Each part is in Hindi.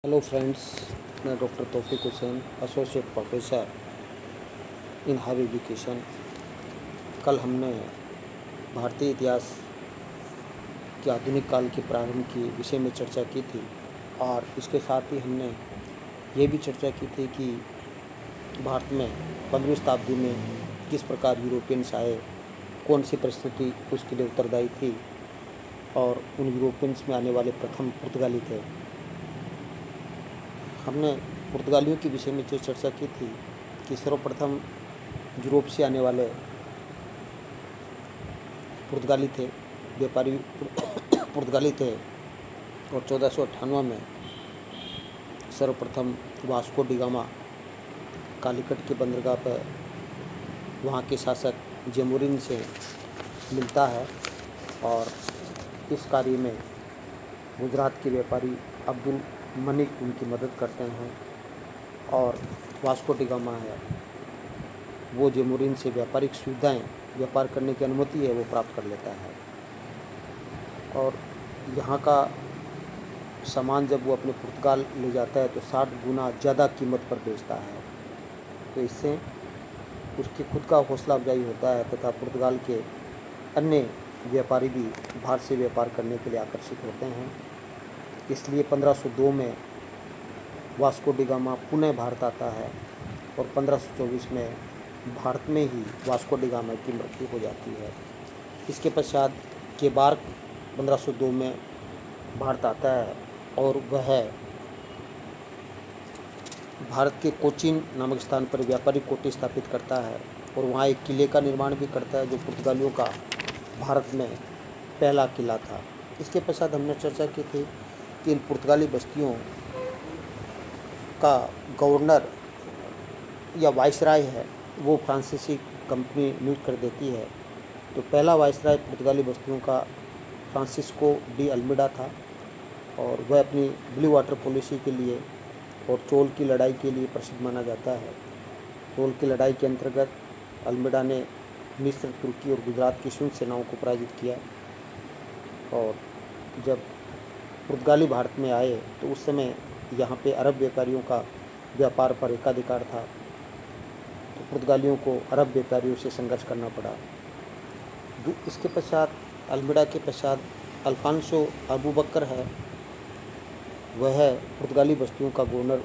हेलो फ्रेंड्स, मैं doctor Taufiq Hussain, associate professor in higher education. कल हमने भारतीय इतिहास के आधुनिक काल के प्रारंभ के विषय में चर्चा की थी और इसके साथ ही हमने ये भी चर्चा की थी कि भारत में 15वीं शताब्दी में किस प्रकार यूरोपियंस आए, कौन सी परिस्थिति उसके लिए उत्तरदायी थी और उन यूरोपियंस में आने वाले प्रथम पुर्तगाली थे। हमने पुर्तगालियों के विषय में जो चर्चा की थी कि सर्वप्रथम यूरोप से आने वाले पुर्तगाली थे, व्यापारी पुर्तगाली थे और 1498 में सर्वप्रथम वास्को डी गामा कालीकट के बंदरगाह पर वहाँ के शासक जमोरिन से मिलता है और इस कार्य में गुजरात के व्यापारी अब्दुल मलिक उनकी मदद करते हैं और वास्को डी गामा है वो जमोरिन से व्यापारिक सुविधाएं, व्यापार करने की अनुमति है वो प्राप्त कर लेता है और यहाँ का सामान जब वो अपने पुर्तगाल ले जाता है तो 60 गुना ज़्यादा कीमत पर बेचता है। तो इससे उसकी खुद का हौसला अफजाई होता है तथा पुर्तगाल के अन्य व्यापारी भी भारत से व्यापार करने के लिए आकर्षित होते हैं। इसलिए 1502 में वास्को डी गामा पुनः भारत आता है और 1524 में भारत में ही वास्को डी गामा की मृत्यु हो जाती है। इसके पश्चात केबार्क 1502 में भारत आता है और वह भारत के कोचीन नामक स्थान पर व्यापारिक कोठी स्थापित करता है और वहाँ एक किले का निर्माण भी करता है जो पुर्तगालियों का भारत में पहला किला था। इसके पश्चात हमने चर्चा की थी कि इन पुर्तगाली बस्तियों का गवर्नर या वाइसराय है वो फ्रांसीसी कंपनी नियुक्त कर देती है। तो पहला वाइसराय पुर्तगाली बस्तियों का फ्रांसिस्को डी अल्मीडा था और वह अपनी ब्लू वाटर पॉलिसी के लिए और चोल की लड़ाई के लिए प्रसिद्ध माना जाता है। चोल की लड़ाई के अंतर्गत अल्मीडा ने मिस्र, तुर्की और गुजरात की शून्य सेनाओं को पराजित किया और जब पुर्तगाली भारत में आए तो उस समय यहाँ पे अरब व्यापारियों का व्यापार पर एकाधिकार था। तो पुर्तगालियों को अरब व्यापारियों से संघर्ष करना पड़ा। इसके पश्चात अल्मीडा के पश्चात अल्फांसो अबू बकर है, वह पुर्तगाली बस्तियों का गवर्नर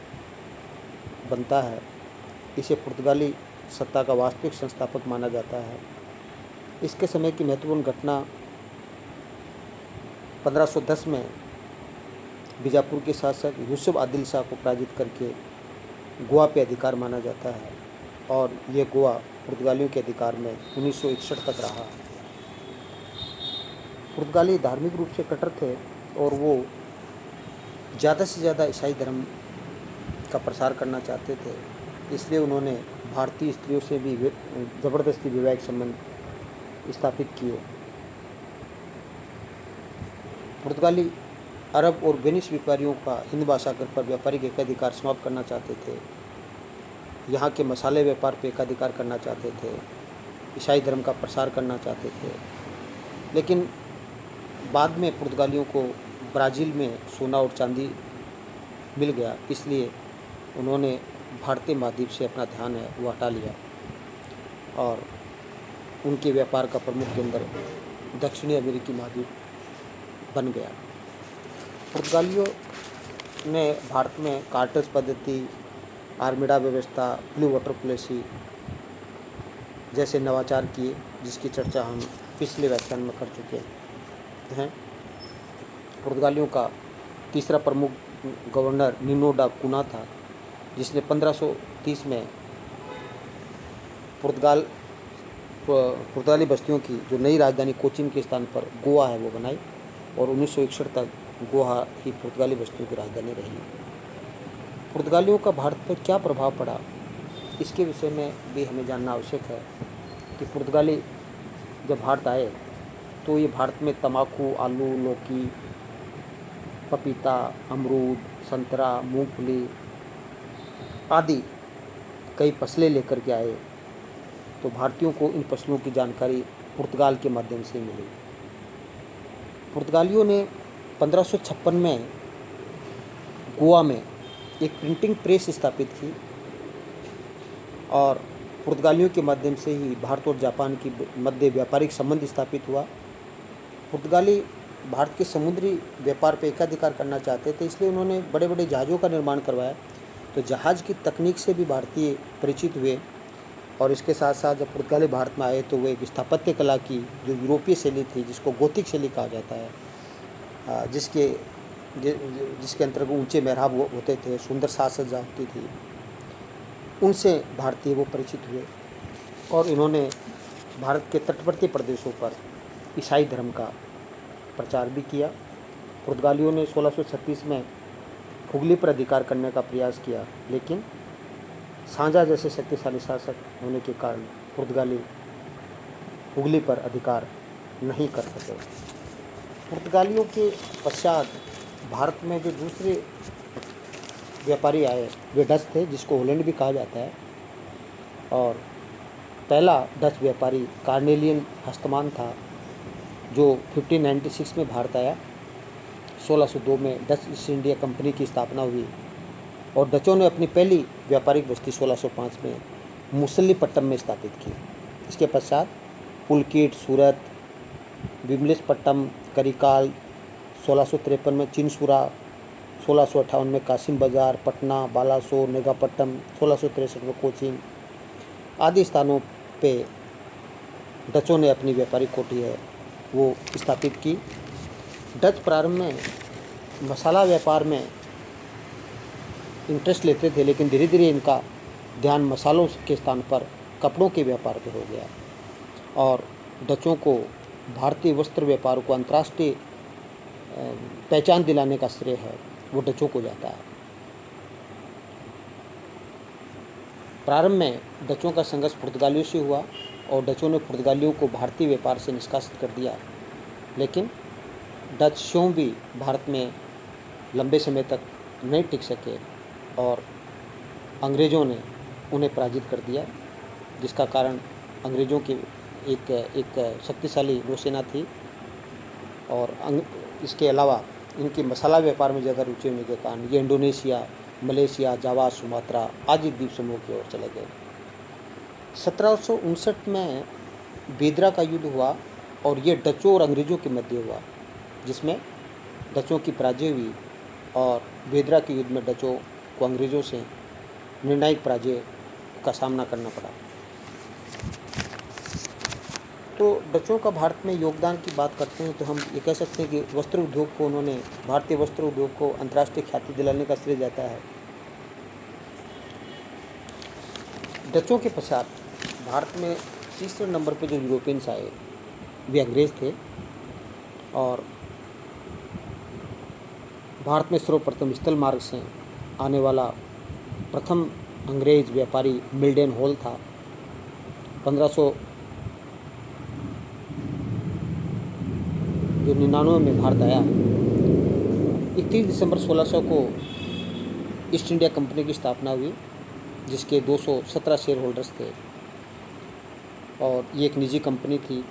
बनता है। इसे पुर्तगाली सत्ता का वास्तविक संस्थापक माना जाता है। इसके समय की महत्वपूर्ण घटना 1510 में बीजापुर के शासक यूसुफ आदिल शाह को पराजित करके गोवा पे अधिकार माना जाता है और ये गोवा पुर्तगालियों के अधिकार में 1961 तक रहा। पुर्तगाली धार्मिक रूप से कट्टर थे और वो ज़्यादा से ज़्यादा ईसाई धर्म का प्रसार करना चाहते थे। इसलिए उन्होंने भारतीय स्त्रियों से भी ज़बरदस्ती वैवाहिक संबंध स्थापित किए। पुर्तगाली अरब और वेनिस व्यापारियों का हिंद महासागर पर व्यापारिक एकाधिकार समाप्त करना चाहते थे। यहाँ के मसाले व्यापार पर एकाधिकार करना चाहते थे, ईसाई धर्म का प्रसार करना चाहते थे। लेकिन बाद में पुर्तगालियों को ब्राज़ील में सोना और चांदी मिल गया, इसलिए उन्होंने भारतीय महाद्वीप से अपना ध्यान है वो हटा लिया और उनके व्यापार का प्रमुख केंद्र दक्षिणी अमेरिकी महाद्वीप बन गया। पुर्तगालियों ने भारत में कार्टेज पद्धति, आर्मिडा व्यवस्था, ब्लू वाटर पॉलिसी जैसे नवाचार किए, जिसकी चर्चा हम पिछले व्याख्यान में कर चुके हैं। पुर्तगालियों का तीसरा प्रमुख गवर्नर नीनो डा कुना था, जिसने 1530 में पुर्तगाली बस्तियों की जो नई राजधानी कोचीन के स्थान पर गोवा है वो बनाई और 1961 तक गोवा ही पुर्तगाली बस्तियों की राजधानी रही। पुर्तगालियों का भारत पर क्या प्रभाव पड़ा, इसके विषय में भी हमें जानना आवश्यक है कि पुर्तगाली जब भारत आए तो ये भारत में तंबाकू, आलू, लौकी, पपीता, अमरूद, संतरा, मूंगफली आदि कई फसलें लेकर के आए। तो भारतीयों को इन फसलों की जानकारी पुर्तगाल के माध्यम से मिली। पुर्तगालियों ने 1556 में गोवा में एक प्रिंटिंग प्रेस स्थापित की और पुर्तगालियों के माध्यम से ही भारत और जापान की मध्य व्यापारिक संबंध स्थापित हुआ। पुर्तगाली भारत के समुद्री व्यापार पर एकाधिकार करना चाहते थे, इसलिए उन्होंने बड़े बड़े जहाज़ों का निर्माण करवाया। तो जहाज़ की तकनीक से भी भारतीय परिचित हुए और इसके साथ साथ जब पुर्तगाली भारत में आए तो वो एक स्थापत्य कला की जो यूरोपीय शैली थी, जिसको गोथिक शैली कहा जाता है, जिसके अंतर्गत ऊंचे मेहराब होते थे, सुंदर साज सज्जा होती थी, उनसे भारतीय वो परिचित हुए और इन्होंने भारत के तटवर्ती प्रदेशों पर ईसाई धर्म का प्रचार भी किया। पुर्तगालियों ने 1636 में हुगली पर अधिकार करने का प्रयास किया, लेकिन सांझा जैसे शक्तिशाली शासक होने के कारण पुर्तगाली हुगली पर अधिकार नहीं कर सके। पुर्तगालियों के पश्चात भारत में जो दूसरे व्यापारी आए वे डच थे, जिसको होलैंड भी कहा जाता है। और पहला डच व्यापारी कार्नेलियन हस्तमान था, जो 1596 में भारत आया। 1602 में डच ईस्ट इंडिया कंपनी की स्थापना हुई और डचों ने अपनी पहली व्यापारिक बस्ती 1605 में मुसल्लीपट्टम में स्थापित की। इसके पश्चात पुलकिट, सूरत, विमलेशपट्टम, करिकाल, 1653 में चिनसुरा, 1658 में कासिम बाजार, पटना, बालासोर, नेगापट्टम, 1663 में कोचीन आदि स्थानों पे डचों ने अपनी व्यापारिक कोठी है वो स्थापित की। डच प्रारंभ में मसाला व्यापार में इंटरेस्ट लेते थे, लेकिन धीरे धीरे इनका ध्यान मसालों के स्थान पर कपड़ों के व्यापार पर हो गया और डचों को भारतीय वस्त्र व्यापार को अंतर्राष्ट्रीय पहचान दिलाने का श्रेय है वो डचों को जाता है। प्रारंभ में डचों का संघर्ष पुर्तगालियों से हुआ और डचों ने पुर्तगालियों को भारतीय व्यापार से निष्कासित कर दिया, लेकिन डच स्वयं भी भारत में लंबे समय तक नहीं टिक सके और अंग्रेज़ों ने उन्हें पराजित कर दिया, जिसका कारण अंग्रेज़ों की एक शक्तिशाली नौसेना थी और इसके अलावा इनकी मसाला व्यापार में ज़्यादा रुचि होने के कारण ये इंडोनेशिया, मलेशिया, जावा, सुमात्रा आदि द्वीप समूह की ओर चले गए। 1759 में बेदरा का युद्ध हुआ और ये डचों और अंग्रेज़ों के मध्य हुआ, जिसमें डचों की पराजय हुई और बेदरा के युद्ध में डचों को अंग्रेज़ों से निर्णायक पराजय का सामना करना पड़ा। तो डचों का भारत में योगदान की बात करते हैं तो हम ये कह सकते हैं कि वस्त्र उद्योग को उन्होंने भारतीय वस्त्र उद्योग को अंतर्राष्ट्रीय ख्याति दिलाने का श्रेय जाता है। डचों के पश्चात भारत में तीसरे नंबर पर जो यूरोपियंस आए वे अंग्रेज़ थे और भारत में सर्वप्रथम स्थल मार्ग से आने वाला प्रथम अंग्रेज व्यापारी मिल्डन हॉल था। 1599 में भारत आया। 31 दिसंबर 1600 को ईस्ट इंडिया कंपनी की स्थापना हुई, जिसके 217 शेयर होल्डर्स थे और ये एक निजी कंपनी थी।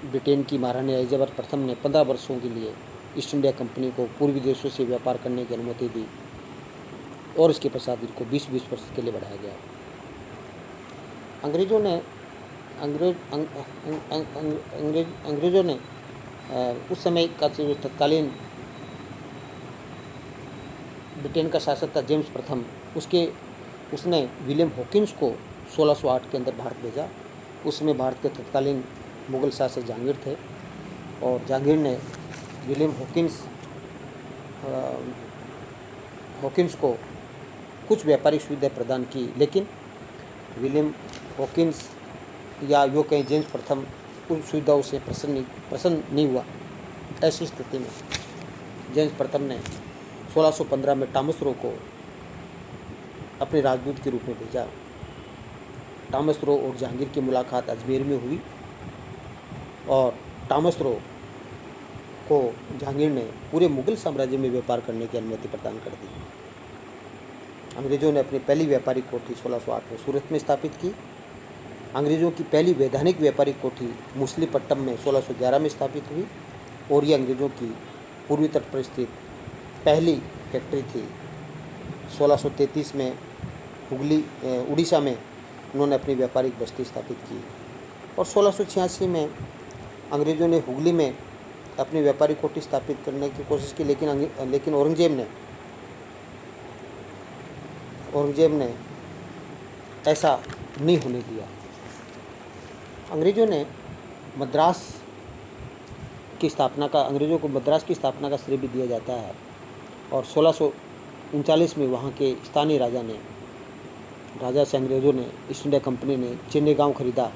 ब्रिटेन की महारानी एलिजाबेथ प्रथम ने 15 वर्षों के लिए ईस्ट इंडिया कंपनी को पूर्वी देशों से व्यापार करने की अनुमति दी और इसके पश्चात इनको 20-20 वर्ष के लिए बढ़ाया गया। अंग्रेज़ों ने उस समय का जो तत्कालीन ब्रिटेन का शासक था जेम्स प्रथम, उसने विलियम हॉकिंस को 1608 के अंदर भारत भेजा। उसमें भारत के तत्कालीन मुग़ल शासक जहांगीर थे और जहांगीर ने विलियम हॉकिंस को कुछ व्यापारिक सुविधाएं प्रदान की, लेकिन विलियम हॉकिंस या यो कहीं जेम्स प्रथम उन सुविधाओं से प्रसन्न नहीं हुआ। ऐसी स्थिति में जेम्स प्रथम ने 1615 में टॉमस रो को अपने राजदूत के रूप में भेजा। टॉमस रो और जहांगीर की मुलाकात अजमेर में हुई और टॉमस रो को जहांगीर ने पूरे मुग़ल साम्राज्य में व्यापार करने की अनुमति प्रदान कर दी। अंग्रेज़ों ने अपनी पहली व्यापारिक कोठी 1608 में सूरत में स्थापित की। अंग्रेज़ों की पहली वैधानिक व्यापारिक कोठी मुसल्लीपट्टम में 1611 में स्थापित हुई और ये अंग्रेज़ों की पूर्वी तट पर स्थित पहली फैक्ट्री थी। 1633 में हुगली उड़ीसा में उन्होंने अपनी व्यापारिक बस्ती स्थापित की और 1686 में अंग्रेज़ों ने हुगली में अपनी व्यापारिक कोठी स्थापित करने की कोशिश की, लेकिन औरंगजेब ने ऐसा नहीं होने दिया। अंग्रेज़ों को मद्रास की स्थापना का श्रेय भी दिया जाता है और 1639 में वहाँ के स्थानीय राजा से अंग्रेज़ों ने ईस्ट इंडिया कंपनी ने चेन्नई गांव खरीदा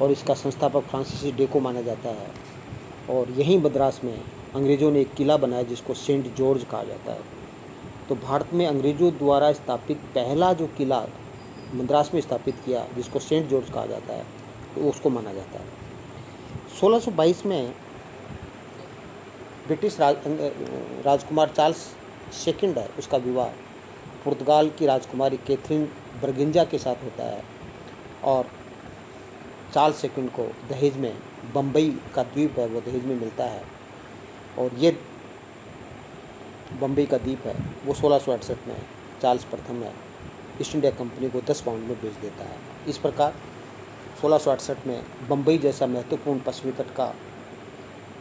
और इसका संस्थापक फ्रांसिस ड्रेको माना जाता है। और यहीं मद्रास में अंग्रेज़ों ने एक किला बनाया जिसको सेंट जॉर्ज कहा जाता है। तो भारत में अंग्रेज़ों द्वारा स्थापित पहला जो किला मद्रास में स्थापित किया जिसको सेंट जॉर्ज कहा जाता है, तो उसको माना जाता है। 1622 में ब्रिटिश राजकुमार चार्ल्स सेकंड है, उसका विवाह पुर्तगाल की राजकुमारी कैथरीन बरगंजा के साथ होता है और चार्ल्स सेकंड को दहेज में, बम्बई का द्वीप है वो दहेज में मिलता है और ये बम्बई का द्वीप है वो 1668 में चार्ल्स प्रथम है ईस्ट इंडिया कंपनी को 10 पाउंड में बेच देता है। इस प्रकार 1668 में बम्बई जैसा महत्वपूर्ण पश्चिमी तट का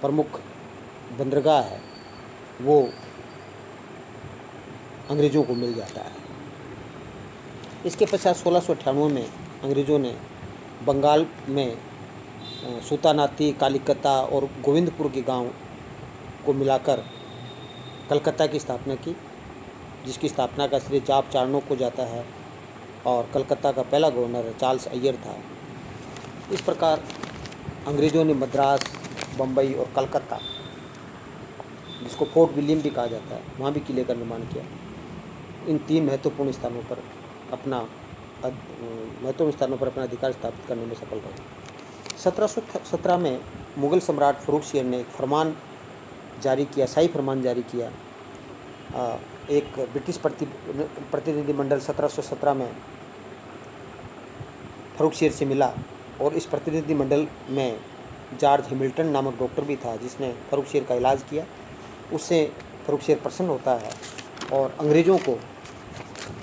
प्रमुख बंदरगाह है वो अंग्रेज़ों को मिल जाता है। इसके पश्चात 1698 में अंग्रेज़ों ने बंगाल में सुतानाती, कालीकता और गोविंदपुर के गांव को मिलाकर कलकत्ता की स्थापना की, जिसकी स्थापना का श्रेय जाप चारणों को जाता है और कलकत्ता का पहला गवर्नर चार्ल्स अय्यर था। इस प्रकार अंग्रेज़ों ने मद्रास, बम्बई और कलकत्ता, जिसको फोर्ट विलियम भी कहा जाता है, वहाँ भी किले का निर्माण किया। इन 3 महत्वपूर्ण स्थानों पर अपना अधिकार स्थापित करने में सफल रहे। 1717 में मुग़ल सम्राट फ़र्रुखसियर ने एक शाही फरमान जारी किया। एक ब्रिटिश प्रतिनिधिमंडल 1717 में फ़र्रुखसियर से मिला और इस प्रतिनिधिमंडल में जॉर्ज हैमिल्टन नामक डॉक्टर भी था जिसने फ़र्रुखसियर का इलाज किया। उससे फ़र्रुखसियर प्रसन्न होता है और अंग्रेज़ों को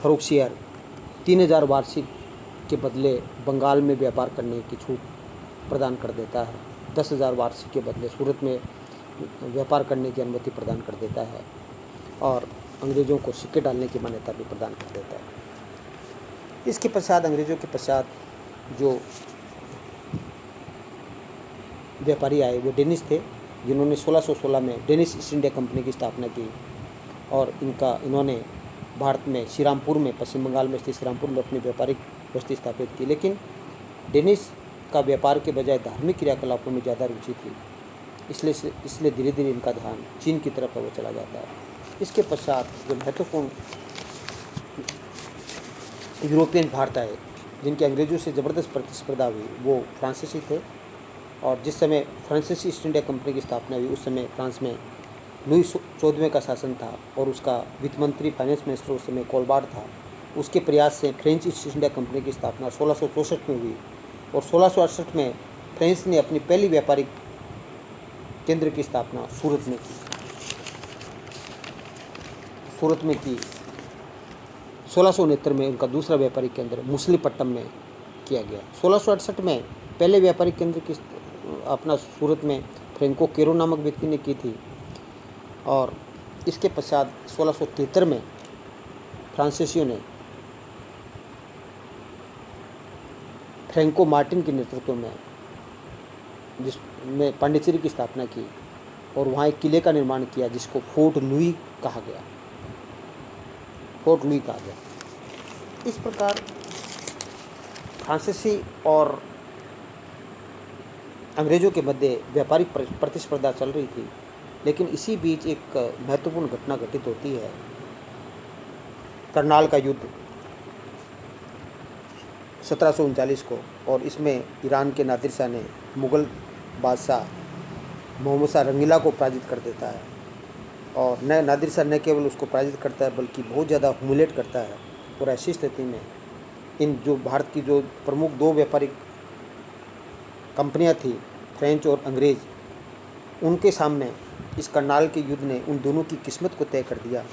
फ़र्रुखसियर 3000 वार्षिक के बदले बंगाल में व्यापार करने की छूट प्रदान कर देता है। 10,000 वार्षिक के बदले सूरत में व्यापार करने की अनुमति प्रदान कर देता है और अंग्रेज़ों को सिक्के डालने की मान्यता भी प्रदान कर देता है। इसके पश्चात अंग्रेज़ों के पश्चात जो व्यापारी आए वो डेनिश थे, जिन्होंने 1616 में डेनिश ईस्ट इंडिया कंपनी की स्थापना की और इन्होंने भारत में श्रीरामपुर में, पश्चिम बंगाल में स्थित श्रीरामपुर में अपनी व्यापारिक बस्ती स्थापित की। लेकिन डेनिश का व्यापार के बजाय धार्मिक क्रियाकलापों में ज़्यादा रुचि थी, इसलिए धीरे धीरे इनका ध्यान चीन की तरफ वो चला जाता है। इसके पश्चात जो महत्वपूर्ण यूरोपियन भारत आए जिनके अंग्रेज़ों से ज़बरदस्त प्रतिस्पर्धा हुई वो फ्रांसीसी थे और जिस समय फ्रांसीसी ईस्ट इंडिया कंपनी की स्थापना हुई उस समय फ्रांस में लुई 14वें का शासन था और उसका वित्त मंत्री, फाइनेंस मिनिस्टर उस समय कोलबार्ड था। उसके प्रयास से फ्रेंच ईस्ट इंडिया कंपनी की स्थापना 1664 में हुई और 1668 में फ्रेंच ने अपनी पहली व्यापारिक केंद्र की स्थापना सूरत में की। 1669 में उनका दूसरा व्यापारिक केंद्र मुसलीपट्टम में किया गया। 1668 में पहले व्यापारिक केंद्र की अपना सूरत में फ्रेंको केरो नामक व्यक्ति ने की थी और इसके पश्चात 1673 में फ्रांसीसियों ने फ्रैंको मार्टिन के नेतृत्व में जिसमें पांडिचेरी की स्थापना की और वहाँ एक किले का निर्माण किया जिसको फोर्ट लुई कहा गया। इस प्रकार फ्रांसीसी और अंग्रेज़ों के मध्य व्यापारिक प्रतिस्पर्धा चल रही थी, लेकिन इसी बीच एक महत्वपूर्ण घटना घटित होती है, करनाल का युद्ध 1739 को, और इसमें ईरान के नादिर शाह ने मुग़ल बादशाह मोहम्मद शाह रंगीला को पराजित कर देता है और नादिर शाह न केवल उसको पराजित करता है बल्कि बहुत ज़्यादा ह्यूमिलेट करता है। और ऐसी स्थिति में इन जो भारत की जो प्रमुख 2 व्यापारिक कंपनियां थी, फ्रेंच और अंग्रेज़, उनके सामने इस करनाल के युद्ध ने उन दोनों की किस्मत को तय कर दिया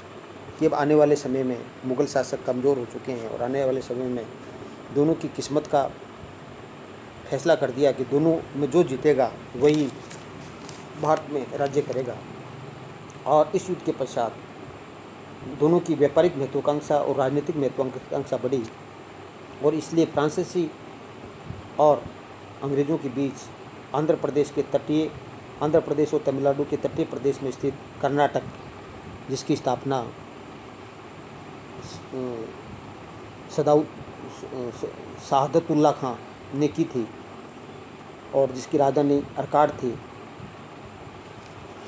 कि अब आने वाले समय में मुग़ल शासक कमज़ोर हो चुके हैं और आने वाले समय में दोनों की किस्मत का फैसला कर दिया कि दोनों में जो जीतेगा वही भारत में राज्य करेगा। और इस युद्ध के पश्चात दोनों की व्यापारिक महत्वाकांक्षा और राजनीतिक महत्वाकांक्षा बढ़ी और इसलिए फ्रांसीसी और अंग्रेज़ों के बीच आंध्र प्रदेश और तमिलनाडु के तटीय प्रदेश में स्थित कर्नाटक, जिसकी स्थापना शहादतुल्लाह खां ने की थी और जिसकी राजधानी अर्काड थी,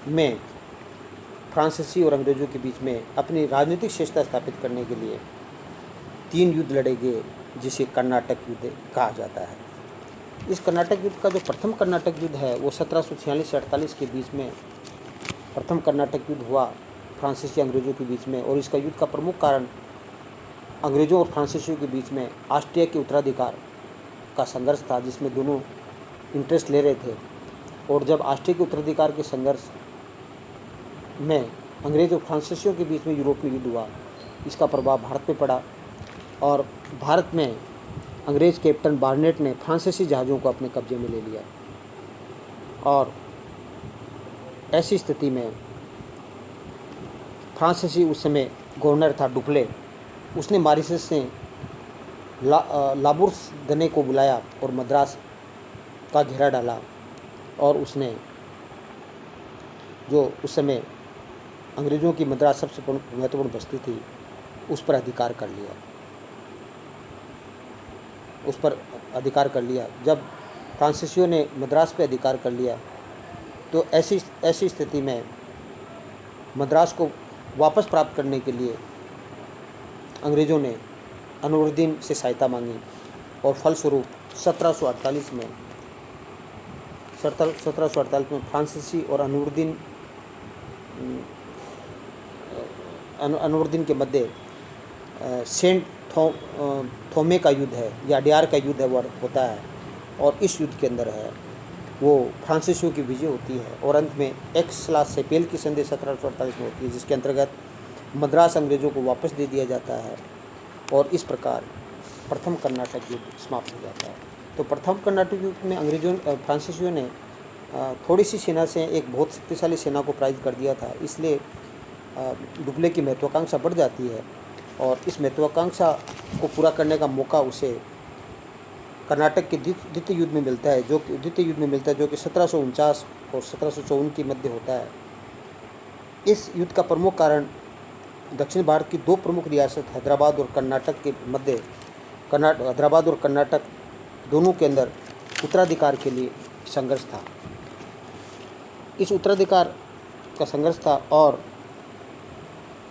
में फ्रांसीसी और अंग्रेज़ों के बीच में अपनी राजनीतिक श्रेष्ठता स्थापित करने के लिए 3 युद्ध लड़े गए, जिसे कर्नाटक युद्ध कहा जाता है। इस कर्नाटक युद्ध का जो प्रथम कर्नाटक युद्ध है वो 1746 से 48 के बीच में प्रथम कर्नाटक युद्ध हुआ फ्रांसीसी अंग्रेज़ों के बीच में। और इसका युद्ध का प्रमुख कारण अंग्रेज़ों और फ्रांसीसियों के बीच में ऑस्ट्रिया के उत्तराधिकार का संघर्ष था, जिसमें दोनों इंटरेस्ट ले रहे थे। और जब ऑस्ट्रिया के उत्तराधिकार के संघर्ष में अंग्रेज़ और फ्रांसीसियों के बीच में यूरोप में युद्ध हुआ, इसका प्रभाव भारत पे पड़ा और भारत में अंग्रेज़ कैप्टन बार्नेट ने फ्रांसीसी जहाज़ों को अपने कब्जे में ले लिया। और ऐसी स्थिति में फ्रांसीसी उस समय गवर्नर था डुप्ले, उसने मॉरिशस से लाबुर्सदने को बुलाया और मद्रास का घेरा डाला और उसने जो उस समय अंग्रेज़ों की मद्रास सबसे महत्वपूर्ण बस्ती थी उस पर अधिकार कर लिया। जब फ्रांसीसियों ने मद्रास पर अधिकार कर लिया तो ऐसी स्थिति में मद्रास को वापस प्राप्त करने के लिए अंग्रेज़ों ने अनवरुद्दीन से सहायता मांगी और फलस्वरूप 1748 में फ्रांसीसी और अनवरुद्दीन के मध्य सेंट थोमे का युद्ध है या अड्यार का युद्ध है वो होता है। और इस युद्ध के अंदर है वो फ्रांसीसियों की विजय होती है और अंत में एक्स-ला-चैपेल की संधि 1748 में होती है, जिसके अंतर्गत मद्रास अंग्रेज़ों को वापस दे दिया जाता है और इस प्रकार प्रथम कर्नाटक युद्ध समाप्त हो जाता है। तो प्रथम कर्नाटक युद्ध में फ्रांसीसियों ने थोड़ी सी सेना से एक बहुत शक्तिशाली सेना को पराजित कर दिया था, इसलिए डुप्ले की महत्वाकांक्षा बढ़ जाती है और इस महत्वाकांक्षा को पूरा करने का मौका उसे कर्नाटक के द्वितीय युद्ध में मिलता है, जो कि 1749 और 1754 के मध्य होता है। इस युद्ध का प्रमुख कारण दक्षिण भारत की 2 प्रमुख रियासत हैदराबाद और कर्नाटक के मध्य हैदराबाद और कर्नाटक दोनों के अंदर उत्तराधिकार के लिए संघर्ष था। इस उत्तराधिकार का संघर्ष था और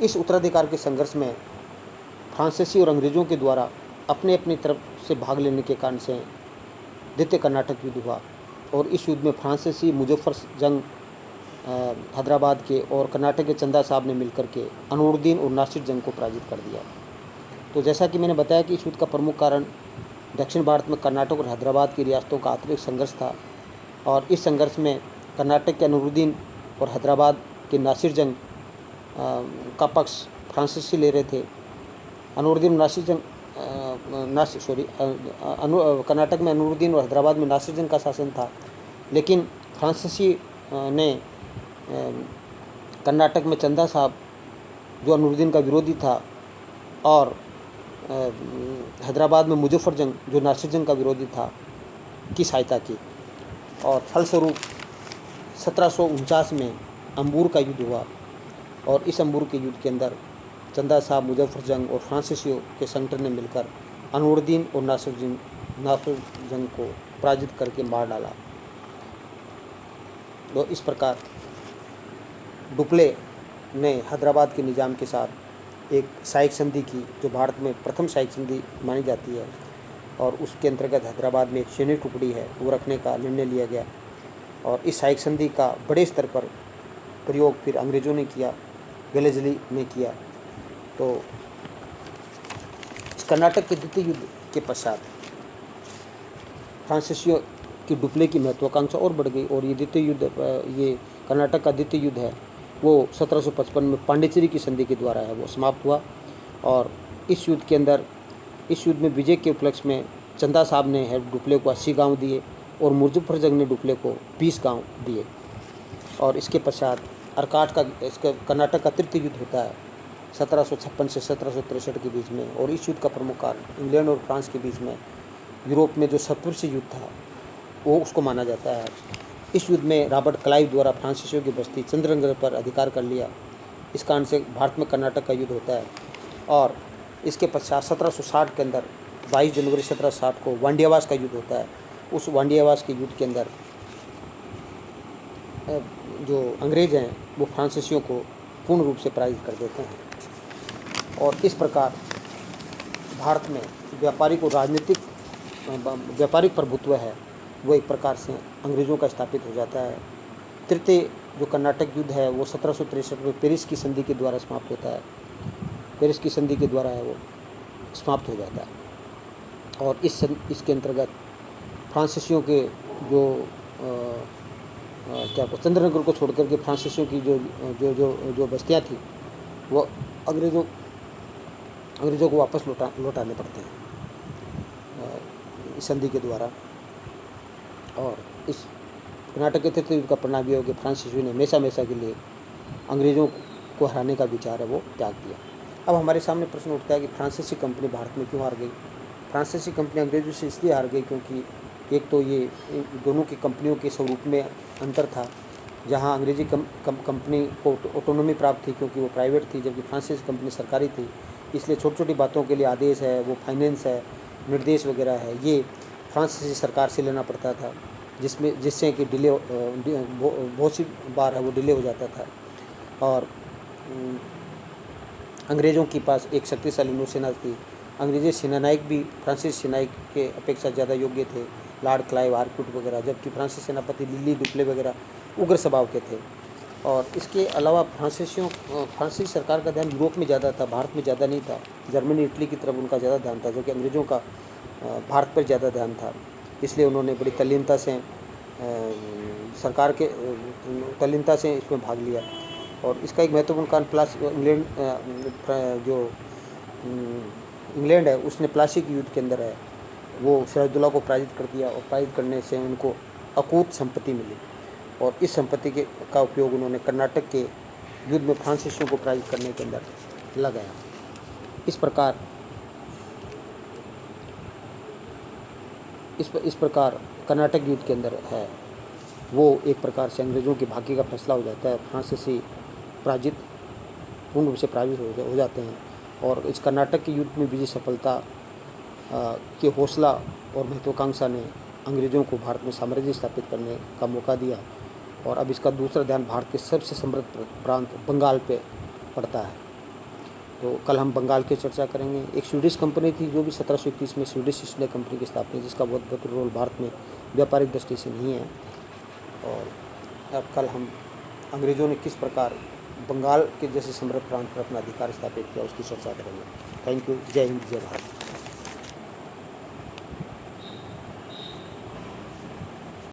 इस उत्तराधिकार के संघर्ष में फ्रांसीसी और अंग्रेज़ों के द्वारा अपनी तरफ से भाग लेने के कारण से द्वितीय कर्नाटक युद्ध हुआ और इस युद्ध में फ्रांसीसी मुजफ्फरजंग हैदराबाद के और कर्नाटक के चंदा साहब ने मिलकर के अनवरुद्दीन और नासिर जंग को पराजित कर दिया। तो जैसा कि मैंने बताया कि इस युद्ध का प्रमुख कारण दक्षिण भारत में कर्नाटक और हैदराबाद की रियासतों का आंतरिक संघर्ष था और इस संघर्ष में कर्नाटक के अनवरुद्दीन और हैदराबाद के नासिर जंग का पक्ष फ्रांसीसी ले रहे थे। अनवरुद्दीन और नासिर जंग कर्नाटक में अनवरुद्दीन और हैदराबाद में नासिर जंग का शासन था, लेकिन फ्रांसीसी ने कर्नाटक में चंदा साहब जो अनवरुद्दीन का विरोधी था और हैदराबाद में मुजफ्फर जंग जो नासिर जंग का विरोधी था की सहायता की और फलस्वरूप 1749 में अंबूर का युद्ध हुआ और इस अंबूर के युद्ध के अंदर चंदा साहब, मुजफ्फर जंग और फ्रांसीसियों के संगठन ने मिलकर अनवरुद्दीन और नासिर जंग को पराजित करके मार डाला। तो इस प्रकार डुप्ले ने हैदराबाद के निज़ाम के साथ एक सहायक संधि की, जो भारत में प्रथम सहायक संधि मानी जाती है और उसके अंतर्गत हैदराबाद में एक सैनिक टुकड़ी है वो रखने का निर्णय लिया गया और इस सहायक संधि का बड़े स्तर पर प्रयोग फिर अंग्रेज़ों ने किया, वेलेस्ली ने किया। तो इस कर्नाटक के द्वितीय युद्ध के पश्चात फ्रांसीसियों की डुप्ले की महत्वाकांक्षा और बढ़ गई और ये कर्नाटक का द्वितीय युद्ध है वो 1755 में पांडिचेरी की संधि के द्वारा है वो समाप्त हुआ। और इस युद्ध में विजय के उपलक्ष्य में चंदा साहब ने है डुप्ले को 80 गांव दिए और मुजफ्फरजंग ने डुप्ले को 20 गांव दिए। और इसके पश्चात अर्काट का इसका कर्नाटक का तृतीय युद्ध होता है 1756 से 1763 के बीच में। और इस युद्ध का प्रमुख कारण इंग्लैंड और फ्रांस के बीच में यूरोप में जो सत्पुरुषीय युद्ध था वो उसको माना जाता है। इस युद्ध में रॉबर्ट क्लाइव द्वारा फ्रांसीसियों की बस्ती चंद्रनगर पर अधिकार कर लिया। इस कारण से भारत में कर्नाटक का युद्ध होता है। और इसके पश्चात 1760 के अंदर 22 जनवरी 1760 को वांडियावास का युद्ध होता है। उस वांडियावास के युद्ध के अंदर जो अंग्रेज हैं वो फ्रांसीसियों को पूर्ण रूप से पराजित कर देते हैं। और इस प्रकार भारत में व्यापारिक प्रभुत्व है वो एक प्रकार से अंग्रेज़ों का स्थापित हो जाता है। तृतीय जो कर्नाटक युद्ध है वो 1763 में पेरिस की संधि के द्वारा समाप्त होता है। पेरिस की संधि के द्वारा है वो समाप्त हो जाता है। और इसके अंतर्गत फ्रांसीसियों के जो चंद्रनगर को छोड़कर के फ्रांसीसियों की जो बस्तियाँ थी वो अंग्रेज़ों को वापस लौटाने पड़ते हैं इस संधि के द्वारा। और इस कर्नाटक के तृतीय युद्ध का परिणाम ये हो कि फ्रांसीसियों ने हमेशा के लिए अंग्रेज़ों को हराने का विचार है वो त्याग दिया। अब हमारे सामने प्रश्न उठता है कि फ्रांसीसी कंपनी भारत में क्यों हार गई। फ्रांसीसी कंपनी अंग्रेज़ों से इसलिए हार गई क्योंकि एक तो ये दोनों की कंपनियों के स्वरूप में अंतर था। जहाँ अंग्रेजी कंपनी को ऑटोनॉमी प्राप्त थी क्योंकि वो प्राइवेट थी, जबकि फ्रांसीसी कंपनी सरकारी थी। इसलिए छोटी छोटी बातों के लिए आदेश है वो फाइनेंस है निर्देश वगैरह है ये फ्रांसीसी सरकार से लेना पड़ता था, जिससे कि डिले बहुत सी बार है वो डिले हो जाता था। और अंग्रेज़ों के पास एक शक्तिशाली नौसेना थी। अंग्रेजी सेनानायक भी फ्रांसीसी सेनानायक के अपेक्षा ज़्यादा योग्य थे, लॉर्ड क्लाइव, आर्कूट वगैरह, जबकि फ्रांसीसी सेनापति लिली डुप्ले वगैरह उग्र स्वभाव के थे। और इसके अलावा फ्रांसीसी सरकार का ध्यान यूरोप में ज़्यादा था, भारत में ज़्यादा नहीं था। जर्मनी इटली की तरफ उनका ज़्यादा ध्यान था, जबकि अंग्रेज़ों का भारत पर ज़्यादा ध्यान था। इसलिए उन्होंने बड़ी तल्लीनता से इसमें भाग लिया। और इसका एक महत्वपूर्ण कारण इंग्लैंड है उसने प्लासी के युद्ध के अंदर है वो सिराजुद्दौला को पराजित कर दिया। और पराजित करने से उनको अकूत संपत्ति मिली और इस संपत्ति का उपयोग उन्होंने कर्नाटक के युद्ध में फ्रांसीसियों को पराजित करने के अंदर लगाया। इस प्रकार कर्नाटक युद्ध के अंदर है वो एक प्रकार से अंग्रेज़ों के भाग्य का फैसला हो जाता है। फ्रांसीसी पूर्ण रूप से पराजित हो जाते हैं। और इस कर्नाटक के युद्ध में विजय सफलता के हौसला और महत्वाकांक्षा ने अंग्रेज़ों को भारत में साम्राज्य स्थापित करने का मौका दिया। और अब इसका दूसरा ध्यान भारत के सबसे समृद्ध प्रांत बंगाल पे पड़ता है। तो कल हम बंगाल की चर्चा करेंगे। एक स्वीडिश कंपनी थी जो भी 1731 में स्वीडिश ईस्ट इंडिया कंपनी की स्थापना, जिसका बहुत बड़ा रोल भारत में व्यापारिक दृष्टि से नहीं है। और अब कल हम अंग्रेज़ों ने किस प्रकार बंगाल के जैसे समृद्ध प्रांत पर अपना अधिकार स्थापित किया उसकी चर्चा करेंगे। Thank you. जय हिंद, जय भारत।